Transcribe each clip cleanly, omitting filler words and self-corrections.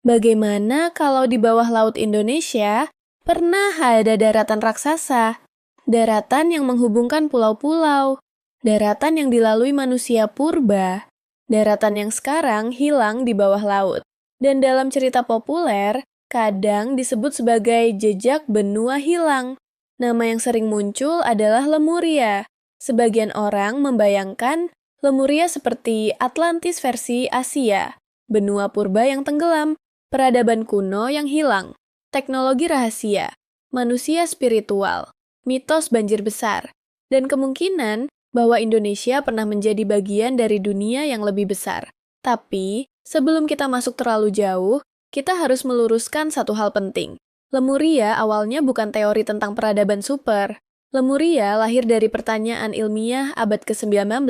Bagaimana kalau di bawah laut Indonesia pernah ada daratan raksasa? Daratan yang menghubungkan pulau-pulau, daratan yang dilalui manusia purba, daratan yang sekarang hilang di bawah laut. Dan dalam cerita populer, kadang disebut sebagai jejak benua hilang. Nama yang sering muncul adalah Lemuria. Sebagian orang membayangkan Lemuria seperti Atlantis versi Asia, benua purba yang tenggelam, peradaban kuno yang hilang, teknologi rahasia, manusia spiritual, mitos banjir besar, dan kemungkinan bahwa Indonesia pernah menjadi bagian dari dunia yang lebih besar. Tapi, sebelum kita masuk terlalu jauh, kita harus meluruskan satu hal penting. Lemuria awalnya bukan teori tentang peradaban super. Lemuria lahir dari pertanyaan ilmiah abad ke-19.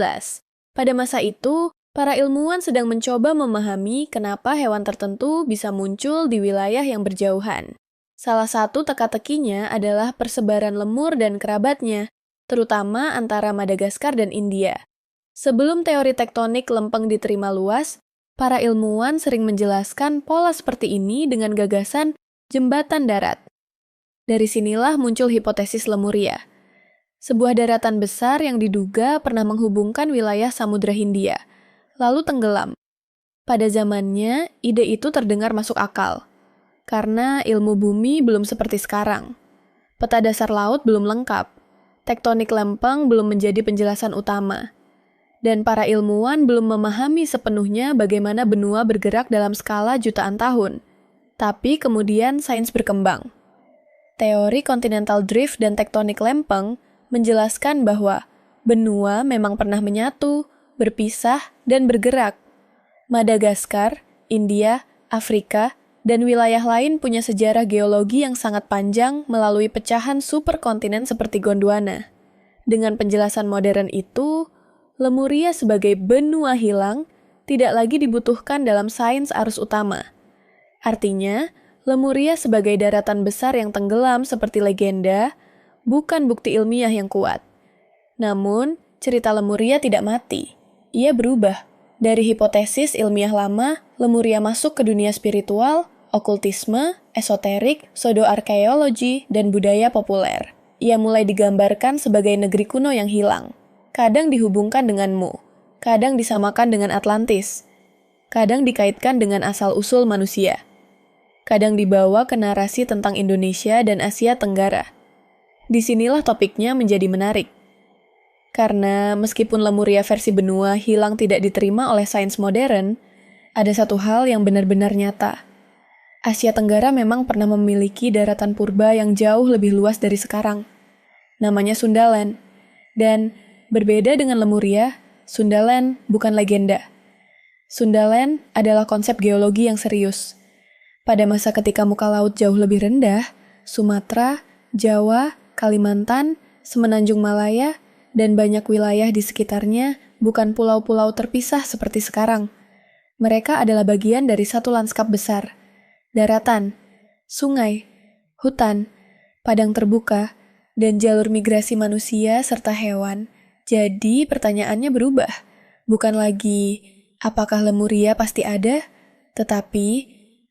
Pada masa itu, para ilmuwan sedang mencoba memahami kenapa hewan tertentu bisa muncul di wilayah yang berjauhan. Salah satu teka-tekinya adalah persebaran lemur dan kerabatnya, terutama antara Madagaskar dan India. Sebelum teori tektonik lempeng diterima luas, para ilmuwan sering menjelaskan pola seperti ini dengan gagasan jembatan darat. Dari sinilah muncul hipotesis Lemuria, sebuah daratan besar yang diduga pernah menghubungkan wilayah Samudra Hindia, lalu tenggelam. Pada zamannya, ide itu terdengar masuk akal, karena ilmu bumi belum seperti sekarang. Peta dasar laut belum lengkap, tektonik lempeng belum menjadi penjelasan utama, dan para ilmuwan belum memahami sepenuhnya bagaimana benua bergerak dalam skala jutaan tahun. Tapi kemudian sains berkembang. Teori continental drift dan tektonik lempeng menjelaskan bahwa benua memang pernah menyatu, berpisah, dan bergerak. Madagaskar, India, Afrika, dan wilayah lain punya sejarah geologi yang sangat panjang melalui pecahan superkontinen seperti Gondwana. Dengan penjelasan modern itu, Lemuria sebagai benua hilang tidak lagi dibutuhkan dalam sains arus utama. Artinya, Lemuria sebagai daratan besar yang tenggelam seperti legenda, bukan bukti ilmiah yang kuat. Namun, cerita Lemuria tidak mati. Ia berubah. Dari hipotesis ilmiah lama, Lemuria masuk ke dunia spiritual, okultisme, esoterik, pseudoarkeologi, dan budaya populer. Ia mulai digambarkan sebagai negeri kuno yang hilang. Kadang dihubungkan dengan Mu, kadang disamakan dengan Atlantis, kadang dikaitkan dengan asal-usul manusia. Kadang dibawa ke narasi tentang Indonesia dan Asia Tenggara. Disinilah topiknya menjadi menarik. Karena meskipun Lemuria versi benua hilang tidak diterima oleh sains modern, ada satu hal yang benar-benar nyata. Asia Tenggara memang pernah memiliki daratan purba yang jauh lebih luas dari sekarang. Namanya Sundaland. Dan berbeda dengan Lemuria, Sundaland bukan legenda. Sundaland adalah konsep geologi yang serius. Pada masa ketika muka laut jauh lebih rendah, Sumatera, Jawa, Kalimantan, Semenanjung Malaya, dan banyak wilayah di sekitarnya bukan pulau-pulau terpisah seperti sekarang. Mereka adalah bagian dari satu lanskap besar. Daratan, sungai, hutan, padang terbuka, dan jalur migrasi manusia serta hewan. Jadi pertanyaannya berubah. Bukan lagi, apakah Lemuria pasti ada? Tetapi,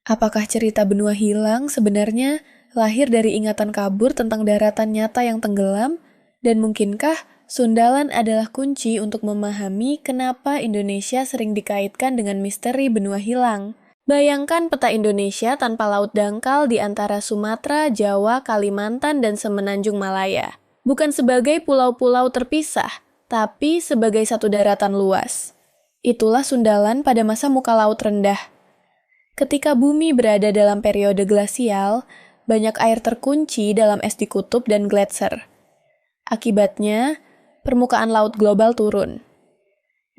apakah cerita benua hilang sebenarnya lahir dari ingatan kabur tentang daratan nyata yang tenggelam? Dan mungkinkah Sundaland adalah kunci untuk memahami kenapa Indonesia sering dikaitkan dengan misteri benua hilang? Bayangkan peta Indonesia tanpa laut dangkal di antara Sumatera, Jawa, Kalimantan, dan Semenanjung Malaya. Bukan sebagai pulau-pulau terpisah, tapi sebagai satu daratan luas. Itulah Sundaland pada masa muka laut rendah. Ketika bumi berada dalam periode glasial, banyak air terkunci dalam es di kutub dan gletser. Akibatnya, permukaan laut global turun.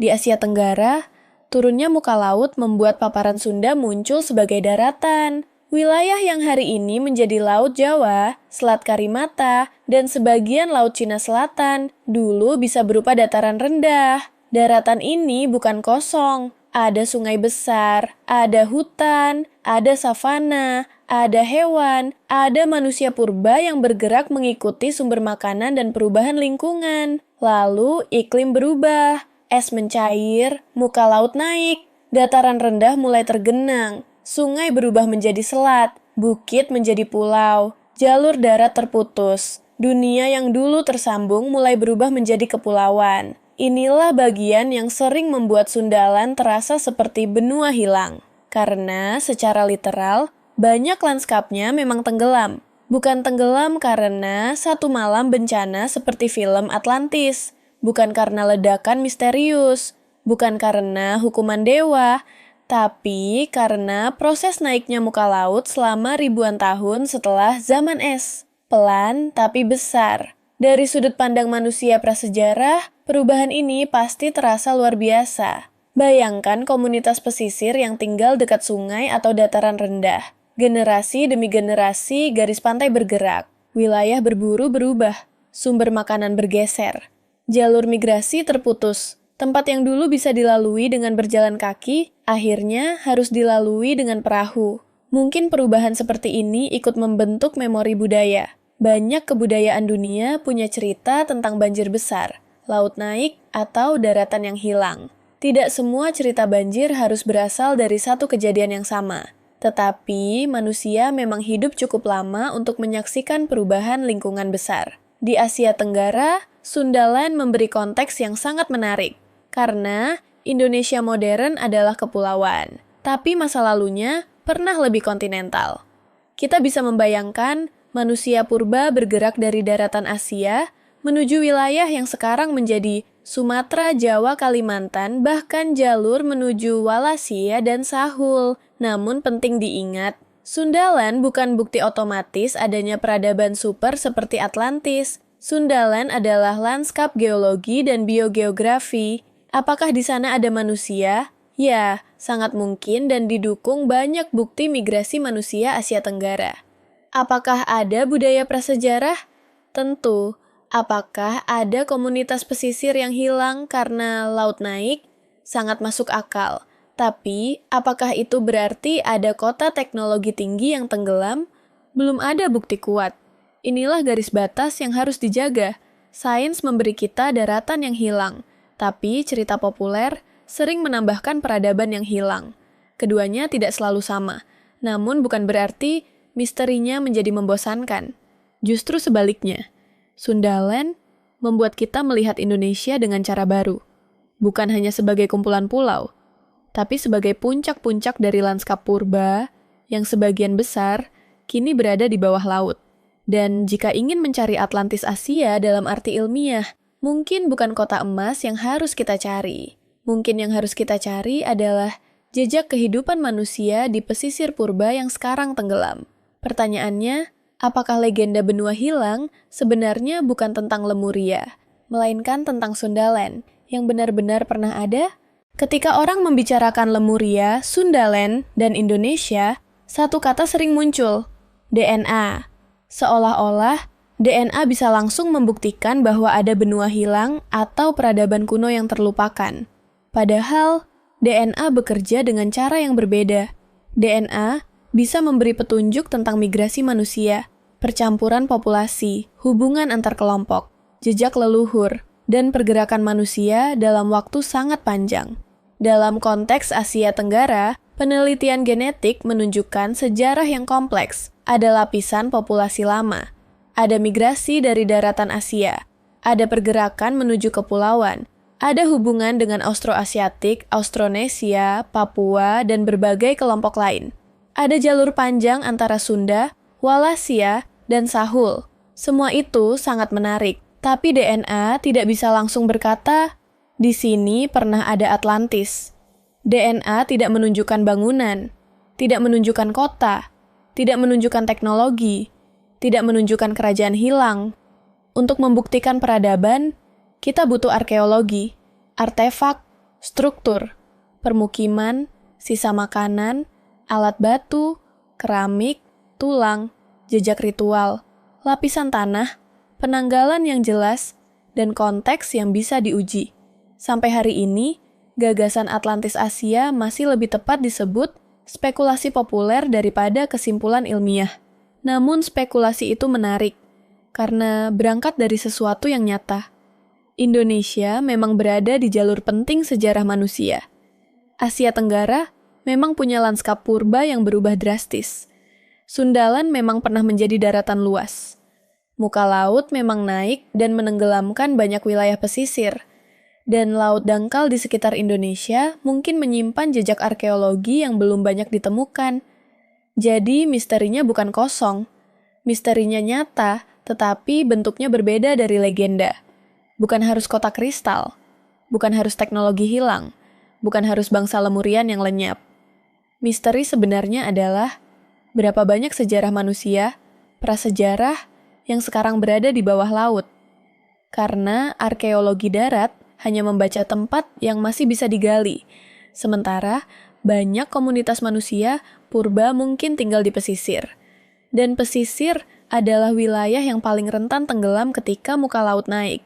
Di Asia Tenggara, turunnya muka laut membuat paparan Sunda muncul sebagai daratan. Wilayah yang hari ini menjadi Laut Jawa, Selat Karimata, dan sebagian Laut Cina Selatan dulu bisa berupa dataran rendah. Daratan ini bukan kosong. Ada sungai besar, ada hutan, ada savana, ada hewan, ada manusia purba yang bergerak mengikuti sumber makanan dan perubahan lingkungan. Lalu iklim berubah, es mencair, muka laut naik, dataran rendah mulai tergenang. sungai berubah menjadi selat, bukit menjadi pulau, jalur darat terputus. Dunia yang dulu tersambung mulai berubah menjadi kepulauan. Inilah bagian yang sering membuat Sundaland terasa seperti benua hilang. Karena secara literal, banyak lanskapnya memang tenggelam. Bukan tenggelam karena satu malam bencana seperti film Atlantis. Bukan karena ledakan misterius. Bukan karena hukuman dewa. Tapi karena proses naiknya muka laut selama ribuan tahun setelah zaman es. Pelan tapi besar. Dari sudut pandang manusia prasejarah, perubahan ini pasti terasa luar biasa. Bayangkan komunitas pesisir yang tinggal dekat sungai atau dataran rendah. Generasi demi generasi garis pantai bergerak. Wilayah berburu berubah. Sumber makanan bergeser. Jalur migrasi terputus. Tempat yang dulu bisa dilalui dengan berjalan kaki, akhirnya harus dilalui dengan perahu. Mungkin perubahan seperti ini ikut membentuk memori budaya. Banyak kebudayaan dunia punya cerita tentang banjir besar, laut naik, atau daratan yang hilang. Tidak semua cerita banjir harus berasal dari satu kejadian yang sama. Tetapi manusia memang hidup cukup lama untuk menyaksikan perubahan lingkungan besar. Di Asia Tenggara, Sundaland memberi konteks yang sangat menarik. Karena Indonesia modern adalah kepulauan, tapi masa lalunya pernah lebih kontinental. Kita bisa membayangkan manusia purba bergerak dari daratan Asia menuju wilayah yang sekarang menjadi Sumatera, Jawa, Kalimantan, bahkan jalur menuju Wallacea dan Sahul. Namun penting diingat, Sundaland bukan bukti otomatis adanya peradaban super seperti Atlantis. Sundaland adalah lanskap geologi dan biogeografi. Apakah di sana ada manusia? Ya, sangat mungkin dan didukung banyak bukti migrasi manusia Asia Tenggara. Apakah ada budaya prasejarah? Tentu. Apakah ada komunitas pesisir yang hilang karena laut naik? Sangat masuk akal. Tapi, apakah itu berarti ada kota teknologi tinggi yang tenggelam? Belum ada bukti kuat. Inilah garis batas yang harus dijaga. Sains memberi kita daratan yang hilang, tapi cerita populer sering menambahkan peradaban yang hilang. Keduanya tidak selalu sama, namun bukan berarti misterinya menjadi membosankan. Justru sebaliknya, Sundaland membuat kita melihat Indonesia dengan cara baru. Bukan hanya sebagai kumpulan pulau, tapi sebagai puncak-puncak dari lanskap purba yang sebagian besar kini berada di bawah laut. Dan jika ingin mencari Atlantis Asia dalam arti ilmiah, mungkin bukan kota emas yang harus kita cari. Mungkin yang harus kita cari adalah jejak kehidupan manusia di pesisir purba yang sekarang tenggelam. Pertanyaannya, apakah legenda benua hilang sebenarnya bukan tentang Lemuria, melainkan tentang Sundaland yang benar-benar pernah ada? Ketika orang membicarakan Lemuria, Sundaland, dan Indonesia, satu kata sering muncul, DNA. Seolah-olah DNA bisa langsung membuktikan bahwa ada benua hilang atau peradaban kuno yang terlupakan. Padahal, DNA bekerja dengan cara yang berbeda. DNA bisa memberi petunjuk tentang migrasi manusia, percampuran populasi, hubungan antar kelompok, jejak leluhur, dan pergerakan manusia dalam waktu sangat panjang. Dalam konteks Asia Tenggara, penelitian genetik menunjukkan sejarah yang kompleks. Ada lapisan populasi lama, ada migrasi dari daratan Asia, ada pergerakan menuju kepulauan, ada hubungan dengan Austroasiatik, Austronesia, Papua, dan berbagai kelompok lain. Ada jalur panjang antara Sunda, Wallacea, dan Sahul. Semua itu sangat menarik, tapi DNA tidak bisa langsung berkata, di sini pernah ada Atlantis. DNA tidak menunjukkan bangunan, tidak menunjukkan kota, tidak menunjukkan teknologi, tidak menunjukkan kerajaan hilang. Untuk membuktikan peradaban, kita butuh arkeologi, artefak, struktur, permukiman, sisa makanan, alat batu, keramik, tulang, jejak ritual, lapisan tanah, penanggalan yang jelas, dan konteks yang bisa diuji. Sampai hari ini, gagasan Atlantis Asia masih lebih tepat disebut spekulasi populer daripada kesimpulan ilmiah. Namun spekulasi itu menarik, karena berangkat dari sesuatu yang nyata. Indonesia memang berada di jalur penting sejarah manusia. Asia Tenggara memang punya lanskap purba yang berubah drastis. Sundaland memang pernah menjadi daratan luas. Muka laut memang naik dan menenggelamkan banyak wilayah pesisir. Dan laut dangkal di sekitar Indonesia mungkin menyimpan jejak arkeologi yang belum banyak ditemukan. Jadi misterinya bukan kosong. Misterinya nyata, tetapi bentuknya berbeda dari legenda. Bukan harus kotak kristal. Bukan harus teknologi hilang. Bukan harus bangsa Lemurian yang lenyap. Misteri sebenarnya adalah berapa banyak sejarah manusia, prasejarah, yang sekarang berada di bawah laut. Karena arkeologi darat hanya membaca tempat yang masih bisa digali. Sementara banyak komunitas manusia purba mungkin tinggal di pesisir. Dan pesisir adalah wilayah yang paling rentan tenggelam ketika muka laut naik.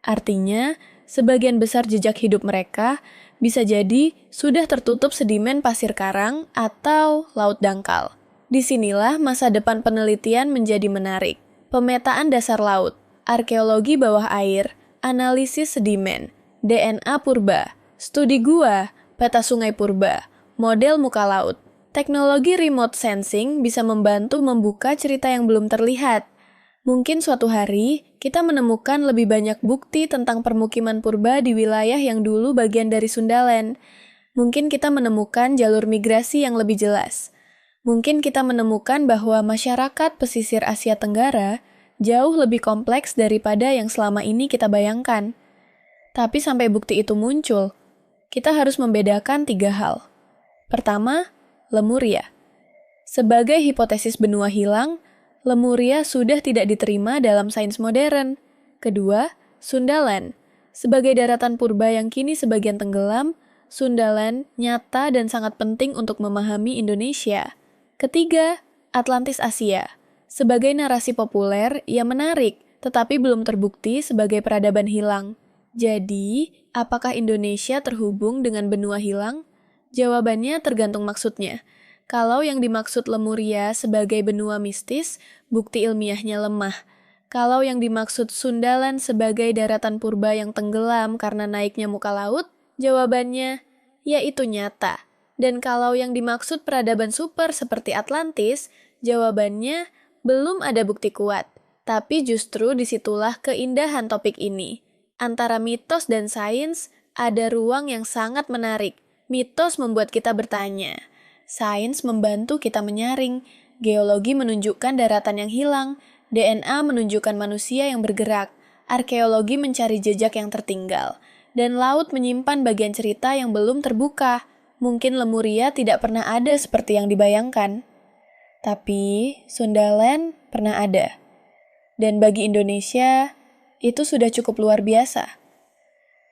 Artinya, sebagian besar jejak hidup mereka bisa jadi sudah tertutup sedimen pasir karang atau laut dangkal. Disinilah masa depan penelitian menjadi menarik. Pemetaan dasar laut, arkeologi bawah air, analisis sedimen, DNA purba, studi gua, peta sungai purba, model muka laut. Teknologi remote sensing bisa membantu membuka cerita yang belum terlihat. Mungkin suatu hari kita menemukan lebih banyak bukti tentang permukiman purba di wilayah yang dulu bagian dari Sundaland. Mungkin kita menemukan jalur migrasi yang lebih jelas. Mungkin kita menemukan bahwa masyarakat pesisir Asia Tenggara jauh lebih kompleks daripada yang selama ini kita bayangkan. Tapi sampai bukti itu muncul, kita harus membedakan 3 hal. Pertama, Lemuria. Sebagai hipotesis benua hilang, Lemuria sudah tidak diterima dalam sains modern. Kedua, Sundaland. Sebagai daratan purba yang kini sebagian tenggelam, Sundaland nyata dan sangat penting untuk memahami Indonesia. Ketiga, Atlantis Asia. Sebagai narasi populer yang menarik, tetapi belum terbukti sebagai peradaban hilang. Jadi, apakah Indonesia terhubung dengan benua hilang? Jawabannya tergantung maksudnya. Kalau yang dimaksud Lemuria sebagai benua mistis, bukti ilmiahnya lemah. Kalau yang dimaksud Sundaland sebagai daratan purba yang tenggelam karena naiknya muka laut, jawabannya, ya itu nyata. Dan kalau yang dimaksud peradaban super seperti Atlantis, jawabannya, belum ada bukti kuat. Tapi justru disitulah keindahan topik ini. Antara mitos dan sains, ada ruang yang sangat menarik. Mitos membuat kita bertanya. Sains membantu kita menyaring. Geologi menunjukkan daratan yang hilang. DNA menunjukkan manusia yang bergerak. Arkeologi mencari jejak yang tertinggal. Dan laut menyimpan bagian cerita yang belum terbuka. Mungkin Lemuria tidak pernah ada seperti yang dibayangkan. Tapi Sundaland pernah ada. Dan bagi Indonesia, itu sudah cukup luar biasa.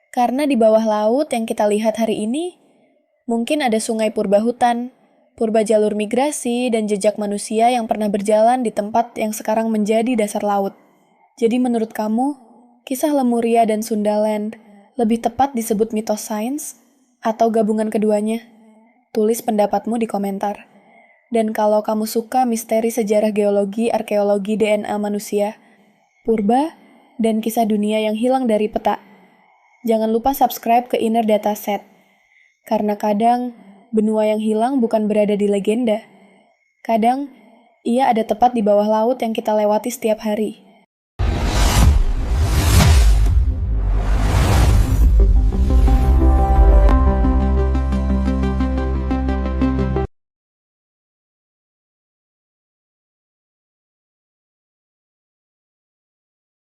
Karena di bawah laut yang kita lihat hari ini, mungkin ada sungai purba hutan, purba jalur migrasi, dan jejak manusia yang pernah berjalan di tempat yang sekarang menjadi dasar laut. Jadi menurut kamu, kisah Lemuria dan Sundaland lebih tepat disebut mitos sains atau gabungan keduanya? Tulis pendapatmu di komentar. Dan kalau kamu suka misteri sejarah geologi, arkeologi, DNA manusia, purba, dan kisah dunia yang hilang dari peta, jangan lupa subscribe ke Inner Data Set. Karena kadang, benua yang hilang bukan berada di legenda. Kadang, ia ada tepat di bawah laut yang kita lewati setiap hari.